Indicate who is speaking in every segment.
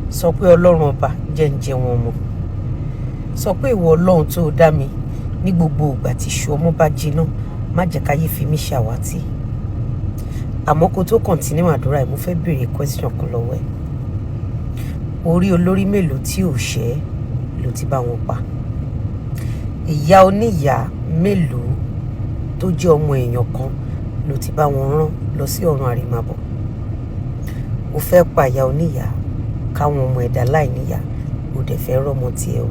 Speaker 1: sọ pé ọlọ́run ọba jẹ́ ń jẹ wọn mọ́, sọ pé ìwọ ọlọ́run tó dá mi ní gbogbo ìgbà tí iṣu ọmọ bá jiná má jẹ́ káyé fi mí ṣàwátì. Àmọ́ kó tó kọ̀ntínú àdúrà yìí mo fẹ́ béèrè question kan lọ́wọ́ ẹ̀. Orí olórí mélòó tí ò ṣẹ́ ló ti bá wọn pa? Ìyá oníyàá mélòó tó jẹ́ ọmọ èèyàn kan ló ti bá wọn rán lọ sí ọ̀run àrèmábọ̀? Ó fẹ́ pa ìyá oníyàá káwọn ọmọ ẹ̀dá láìníyàá, ó dẹ̀ fẹ́ rọ́mọ tiẹ̀ o.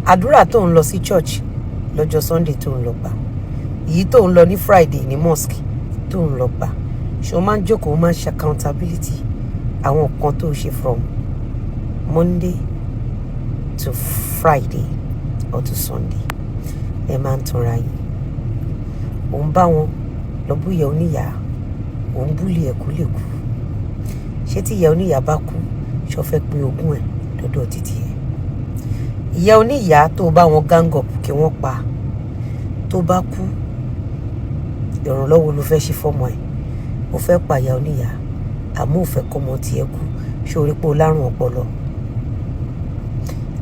Speaker 1: Àdúrà tó ń lọ sí church lọ́jọ́ Sunday tó ń lọ gbà, èyí tó ń lọ ní Friday ní mosque tó ń lọ gbà, ṣé o máa ń jókòó, o máa ń ṣe accountability àwọn kan tó ṣe from Monday to Friday or to Sunday? Ẹ máa ń tanra yín. Ò ń bá wọn lọ bú ìyá oníyàá, ò ń búlì ẹ̀kú lè kú. Ṣé tí ìyá oníyàá bá kú ṣó fẹ́ pín ogún ẹ̀ lọ́dọ̀ títí ẹ̀? Ìyá oníyàá tó bá wọn gang up kí wọ́n pa, tó bá kú ìrànlọ́wọ́ ló fẹ́ ṣe fọ́mọ ẹ̀. Ó fẹ́ pa ìyá oníyàá àmọ́ ò fẹ́ kọ́mọ tiẹ̀ kú. Ṣé orí pé o lárùn ọpọlọ?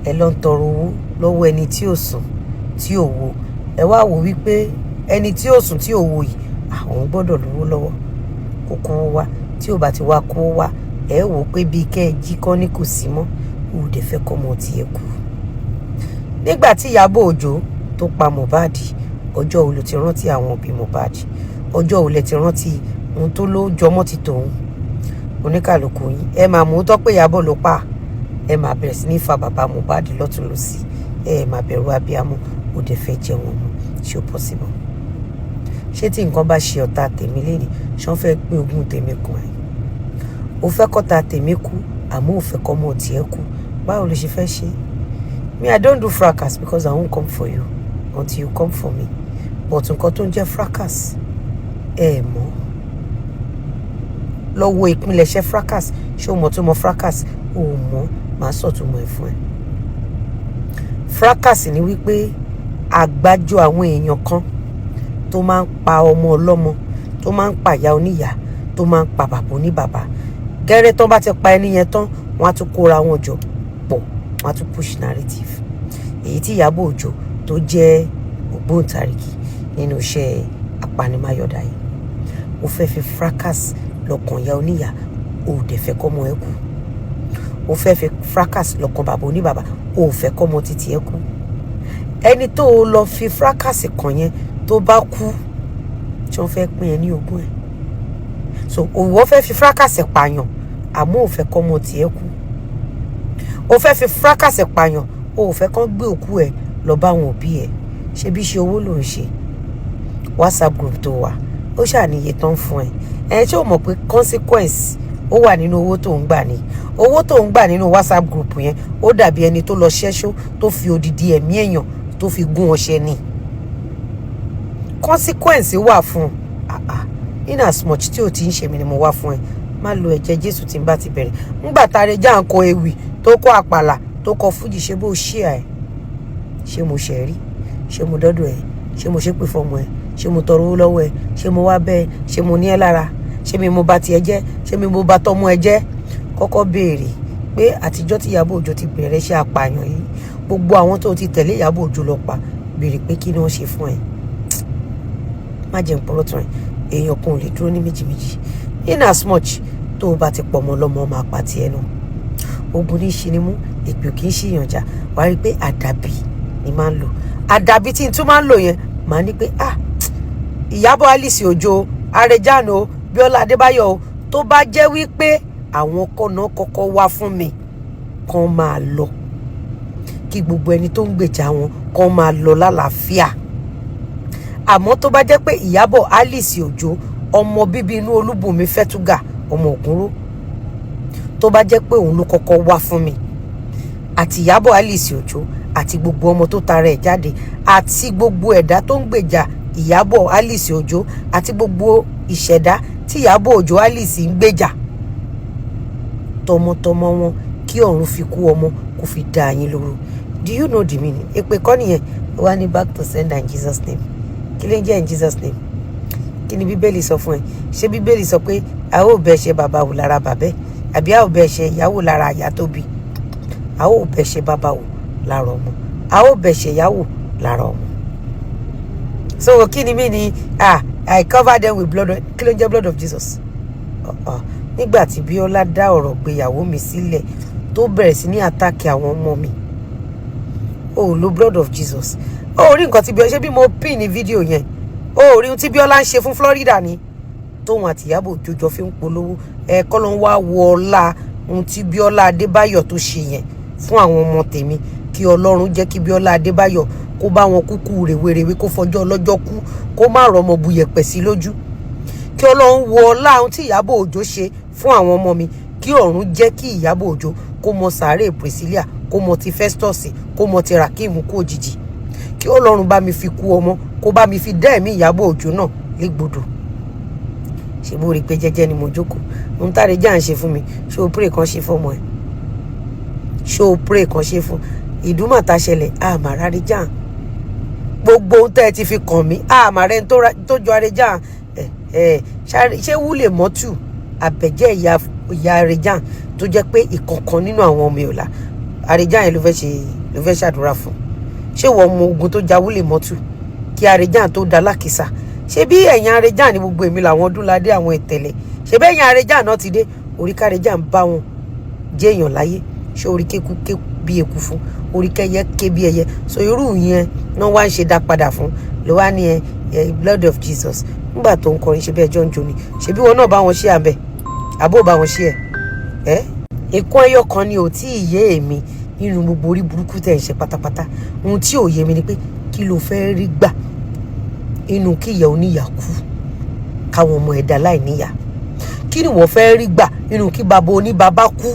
Speaker 1: Ẹ lọ ń tọrọ owó lọ́wọ́ ẹni tí ò sùn tí ò wo. Ẹ wá wò wípé ẹni tí ò sùn tí ò wo yìí àwọn gbọ́dọ̀ lówó lọ́wọ́ kó kó wá. Tí ò bá ti wá kó wá, ẹ wò pé bíi kẹ́ ẹ jí kọ́ ní kò sí mọ́, ò dẹ̀ fẹ́ kọ́mọ tiẹ̀ kú. Nígbà tí Ìyábọ̀ Òjó tó pa Mohbad, ọjọ́ wo ló ti rántí àwọn òbí Mohbad? Ọjọ́ wo lẹ ti rántí ohun tó ló jọmọ́ ti tòun? Oníkàlùkù yín ẹ máa mú tọ́ pé Ìyábọ̀ ló pa, ẹ máa bẹ̀rẹ̀ sí ní fa bàbá Mohbad lọ́tún lọ́sì, ẹ máa bẹ̀rù abiyamọ, ó dẹ̀ fẹ́ jẹ wọn mọ́. Ṣé ó possible? Ṣé tí nǹkan bá ṣe ọ̀tá tèmi lénìí ṣé wọ́n fẹ́ pín ogún tèmi kan ẹ̀? Ó fẹ́ kọ́ta tèmi kú àmọ́ ò fẹ́ kọ́mọ tiẹ̀ kú. Báwo ló ṣe fẹ́ ṣe? Me, I don't do fracas because I won't come for you until you come for me. But nǹkan tó ń jẹ́ fracas ẹ mọ̀. Lọ wo ìpilẹ̀ṣẹ̀ fracas. Ṣé o mọ̀ tó mọ̀ fracas? O mọ̀, màá sọ̀túnmọ̀ ẹ̀ fún ẹ. Fracas ni wípé àgbájọ àwọn èèyàn kan tó máa ń pa ọmọ ọlọ́mọ, tó máa ń pa ìyá oníyàá, tó máa ń pa bàbá oníbàbá. Gẹ́rẹ́ tán bá ti pa ẹni yẹn tán, wọ́n á tún kóra wọn jọ pọ̀, wọ́n á tún push narrative. Èyí tí Ìyábọ̀ Òjó tó jẹ́ ògbóǹtarìgì nínú iṣẹ́ apanimayọ̀dà yìí, ó fẹ́ fi fracas lọ́kàn ìyá oníyàá, ó dẹ̀ fẹ́ kọ́mọ ẹ kú. Ó fẹ́ fi fracas lọ́kàn bàbá oníbàbá, ó fẹ́ kọ́mọ títí ẹ kú. Ẹni tó lọ fi fracas kàn yẹn tó bá kú, tí wọ́n fẹ́ pín ẹ ní ogún ẹ̀. So òwò fẹ́ fi fracas pààyàn àmọ́ ò fẹ́ kọ́mọ tiẹ̀ kú. Ó fẹ́ fi fracas pààyàn, ó fẹ́ kán gbé òkú ẹ̀ lọ bá àwọn òbí ẹ̀. Ṣé bí ṣe owó ló ń ṣe? WhatsApp group tó wà ó ṣàníye tán fún ẹ. Ẹ ṣé o mọ̀ pé consequence ó wà nínú owó tó ń gbà ní? Owó tó ń gbà nínú WhatsApp group yẹn ó dàbí ẹni tó lọ ṣẹ́ṣó tó fi odidi ẹ̀mí èèyàn tó fi gún ọṣẹ ni. Consequence wà fún in as much tí o ti ń ṣe mi ni mo wá fún ẹ. Má lo ẹ̀jẹ̀ Jésù tí n bá ti bẹ̀rẹ̀. Ńgbà tare já ń kọ ewì tó kọ àpàlà tó kọ fújì, ṣe bó ṣe ẹ? Ṣé mo ṣẹ̀ rí? Ṣé mo dọ́dọ̀ ẹ? Ṣé mo ṣépè fọmọ ẹ? Ṣé mo tọrọ owó lọ́wọ́ ẹ? Ṣé mo wá bẹ́ẹ̀? Ṣé mo ní ẹ lára? Ṣé mi mo bà tiẹ̀ jẹ́? Ṣé mi mo bà tọmọ ẹ jẹ́? Kọ́kọ́ béèrè pé àtijọ́ tí Ìyábọ̀ Òjó ti bẹ̀rẹ̀ iṣẹ́ apààyàn yìí, gbogbo àwọn tó ti tẹ̀lé Ìyábọ̀ Òjó lọ pa, béèrè pé kí ni wọ́n ṣe fún ẹ. Má jẹ́ n purọ́ tán ẹ, èèyàn kan ò lè dúró ní méjì méjì. In as much tó o bá ti pọ̀ ọmọ ọlọ́mọ máa pa tiẹ̀ náà. Ogun ní ṣe ni mú, èpè kì í ṣìyànjà. Wàá rí pé àdàbí ni máa ń lò. Àdàbí tí n tún máa ń lò yẹn, màá ní pé Ìyábọ̀ Alice Òjó, Arẹjánò, Bíọ́lá Adébáyọ̀ o, tó bá jẹ́ wípé àwọn kọ́nà kọ́kọ́ wá fún mi kàn máa lọ. Kí gbogbo ẹni tó ń gbèjà wọn kàn máa lọ lálàáfíà. Àmọ́ tó bá jẹ́ pé Ìyábọ̀ Alice Òjó, ọmọ bíbí inú Olúbùnmi Fẹ́túgà, ọmọ Ògúnró, tó bá jẹ́ pé òun ló kọ́kọ́ wá fún mi, àti Ìyábọ̀ Alice Òjó àti gbogbo ọmọ tó tara ẹ̀ jáde àti gbogbo ẹ̀dá tó ń gbèjà Ìyábọ̀ Alice Òjó àti gbogbo ìṣẹ̀dá tí Ìyábọ̀ Òjó Alice ń gbèjà, tọmọtọmọ wọn kí ọ̀run fi kú ọmọ kó fi dá yín lóró. Do you know the meaning? Èpè kọ́ nìyẹn. Wá ní back to sender in Jesus name. Kí ló ń jẹ́ in Jesus name? Kí ni Bíbélì sọ fún ẹ? Ṣé Bíbélì sọ pé a ó bẹ ṣe bàbá wò lára bàbẹ́? àbí a ò bẹ̀ṣẹ̀ ìyàwó lára àyà tó bí, a ò bẹ̀ṣẹ̀ bàbá wò lára ọmọ, a ò bẹ̀ṣẹ̀ ìyàwó lára ọmọ. So kí ni mí ni I cover them with blood, kí ló ń jẹ́ blood of Jesus. Nígbà tí Bíọ́lá dá ọ̀rọ̀ gbéyàwó mi sílẹ̀ tó bẹ̀rẹ̀ sí ní àtàkì àwọn ọmọ mi, ó lo blood of Jesus. Ó rí nǹkan tí Bíọ́lá ṣe, bí mo pín ní fídíò yẹn, ó rí ohun tí Bíọ́lá ń ṣe fún Florida ni tóun àti Ìyábọ̀ Òjó jọ fi ń polówó. Kọ́ ló ń wá wọ ọlá ohun tí Bíọ́lá Adébáyọ̀ tó ṣe yẹn fún àwọn ọmọ tèmi, kí Ọlọ́run jẹ́ kí Bíọ́lá Adébáyọ̀ kó bá wọn kúkú rèwerèwe, kó fọjọ́ ọlọ́jọ́ kú, kó má rọmọ buyẹ̀pẹ̀ sí lójú. Kí Ọlọ́run wọ ọlá ohun tí Ìyábọ̀ Òjó ṣe fún àwọn ọmọ mi, kí ọ̀run jẹ́ kí Ìyábọ̀ Òjó kó mọ sàárè Priscilla, kó mọ ti Festus, kó mọ ti Rakim kú òjijì. Kí Ọlọ́run bá mi fi kú ọmọ, kó bá mi fi dá ẹ̀mí Ìyábọ̀ Òjó náà légbodò. Ṣé bó rí pé jẹ́jẹ́ ni mo jókòó? Ohun táre já ń ṣe fún mi, ṣé o pray kan ṣe fọ́mọ ẹ̀? Ṣé o pray kan ṣe fún Ìdúmọ̀tà ṣẹlẹ̀? Àmàrà rí já gbogbo ohun tẹ́ ẹ ti fi kàn mí, àmàrẹ́ tó jọ Arẹjá. Ṣé Wúlé Mọ́tù Àbẹ̀jẹ́ ìyá Arẹjá tó jẹ́ pé ìkọ̀kan nínú àwọn ọmọ ìọ̀la Arẹjá yẹn ló fẹ́ ṣàdúrà fún? Ṣé wọ́n mọ ogun tó ja Wúlé Mọ́tù kí Arẹjá tó da lákìsà? Ṣé bí ẹ̀yìn Arẹjá ni gbogbo èmi làwọn Ọdúnládé àwọn ìtẹ̀lẹ̀? Ṣé bẹ́ẹ̀ yẹn Arẹjá náà ti dé orí kárẹjá ń bá wọn jẹ́ èèyàn láyé? Ṣé orí kéku ké bí eku fún, orí kẹyẹ ké bí ẹyẹ? So irú yẹn náà wá ń ṣe dá padà fún ló wá ní blood of Jesus. Nígbà tó ń kọrin ṣe bẹ́ẹ̀ jọ ń jo ni, ṣebí wọn náà bá wọn ṣe àbẹ̀ àbó bá wọn ṣe ẹ̀ ìkún ẹyọ kan ni ò tí ì yé èmi nínú gbogbo orí burúkú tẹ̀ ń ṣe pátápátá. Ohun tí ò yé mi ni pé kí ló fẹ́ rí gbà inú kí ìyá oníyà kú káwọn ọmọ ẹ̀dá láì níyà? Kí ni wọ́n fẹ́ rí gbà nínú kí bàbá oníbàbá kú?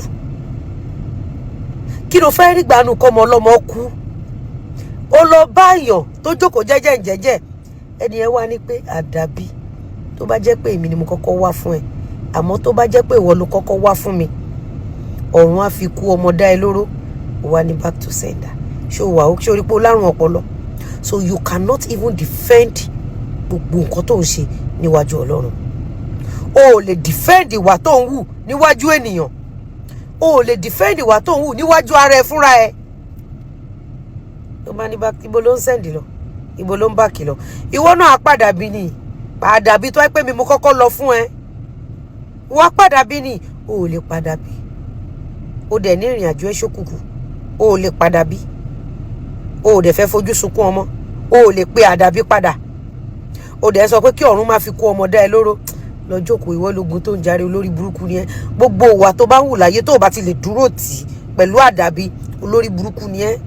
Speaker 1: Kí ló fẹ́ rí gbà nínú kọ́mọ ọlọ́mọ kú? Ó lọ báyọ̀ tó jókòó jẹ́jẹ́ ẹni ẹ wá ní pé àdàbí tó bá jẹ́ pé èmi ni mo kọ́kọ́ wá fún ẹ, àmọ́ tó bá jẹ́ pé ìwọ ló kọ́kọ́ wá fún mi, ọ̀run á fi kú ọmọ dá ẹ lóró. Ó wá ní back to sender. Ṣé o wà ó? Ṣé o rí pé o lárùn ọpọlọ? So you cannot even defend gbogbo nǹkan tó ń ṣe níwájú Ọlọ́run. O ò lè defend ìwà tó ń wù níwájú ènìyàn. O ò lè defend ìwà tó ń wù níwájú ara ẹ fúnra ẹ. Ló máa ní ibo ló ń sẹ́ndì lọ, ibo ló ń bá kìlọ̀. Ìwọ náà á padà bí ni, padà bí tó ẹ pé mi mo kọ́kọ́ lọ fún ẹ. Wọ́n á padà bí ni, o ò lè padà bí. O dẹ̀ ní ìrìn àjò ẹ ṣókùnkùn, o ò lè padà bí. O ò dẹ̀ fẹ́ fojú sunkún ọmọ, o ò lè pe àdàbí padà. O dẹ̀ sọ pé kí ọ̀run máa fi kú ọmọ dá ẹ lóró. Lọ jókòó, ìwọ lógun tó ń jàre olórí burúkú ni ẹ. Gbogbo ìwà tó bá ń wù láyé tó bá ti lè dúró tì pẹ̀lú àdàbí, olórí burúkú ni ẹ.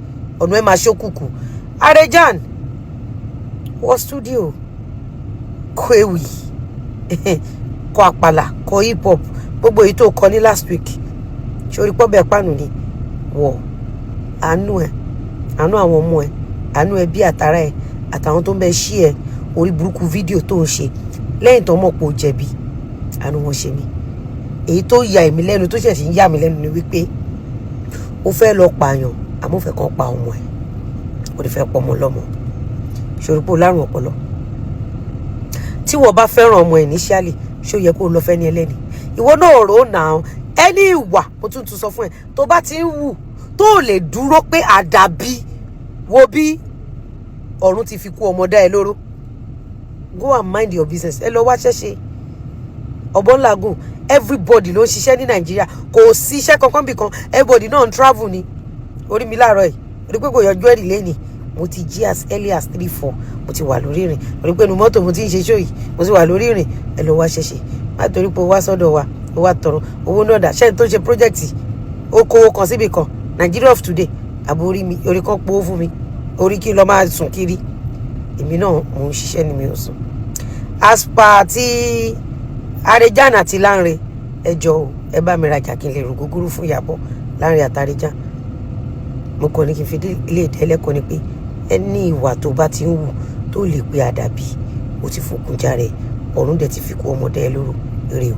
Speaker 1: Ọ̀nà ẹ máa ṣókùnkùn. Arẹjá wọ studio kọ ewì kọ àpàlà kọ hip hop, gbogbo èyí tó kọ ní last week. Ṣorí pọ́bẹ̀ pàánù ni wọ̀ àánú ẹ̀, àánú àwọn ọmọ ẹ̀, àánú ẹbí àtàrà ẹ̀ àtàwọn tó ń bẹ ṣí ẹ̀ orí burúkú fídíò tó ń ṣe lẹ́yìn tó mọ̀ pé ó jẹ̀bi. Àánú wọn ṣe mí. Èyí tó ya èmi lẹ́nu tó ṣẹ̀ṣẹ̀ ń yà mí lẹ́nu ni wípé ó fẹ́ lọ pààyàn àmọ́ ó fẹ́ kàn pa ọmọ ẹ̀, ó lè fẹ́ pọ̀ ọmọ lọ́mọ. Ṣorí pé ó lárùn ọpọlọ. Tí wọ́n bá fẹ́ràn ọmọ ẹ̀ níṣàlẹ̀, ṣó yẹ kó lọ fẹ́ ní ẹlẹ́ni? Ìwọ náà rò ó nà ẹni ìwà mo tún sọ fún ẹ tó bá ti ń wù tó lè dúró pé àdàbí wo bí ọ̀run ti fi kú ọmọ dá ẹ lóró. Go and mind your business. Ẹ lọ wá ṣẹ́ṣe. Ọ̀bọ̀nlàgùn everybody ló ń ṣiṣẹ́ ní Nàìjíríà, kò sí iṣẹ́ kankan bì kan, everybody náà ń travel ni. Orí mi láàárọ̀ yìí, orí pé kò yọjú ẹ̀rì lẹ́nìí. Mo ti jí as early as 3-4 mo ti wà lórí ìrìn. Orí pé inú mọ́tò mo ti ń ṣe show yìí, mo ti wà lórí ìrìn. Ẹ lọ wá ṣẹ́ṣe. Má torí pé o wá sọ́dọ̀ wa, o wá tọrọ owó náà dà. Ṣé tó ṣe project ó kówó kan síbì kan, Nigeria of today, àbò orí mi, orí kan pọ̀ fún mi, orí kí n lọ máa sùn kiri. Èmi náà mò ń ṣiṣẹ́ ni mi ò sùn. As per ti Arẹjá àti Lánre, ẹ jọ̀ọ́ ẹ bá mi rajà kí n lè rò gúgúrú fún Ìyábọ̀ Lánre àtàrẹjá. Mo kàn ní kí n fi ilé ìdẹ́lẹ́kọ̀ọ́ ni pé ẹni ìwà tó bá ti ń wù tó lè pe àdàbí ó ti fòkun járe, ọ̀run dẹ̀ ti fi kú ọmọdé ẹ lóró. Ire o.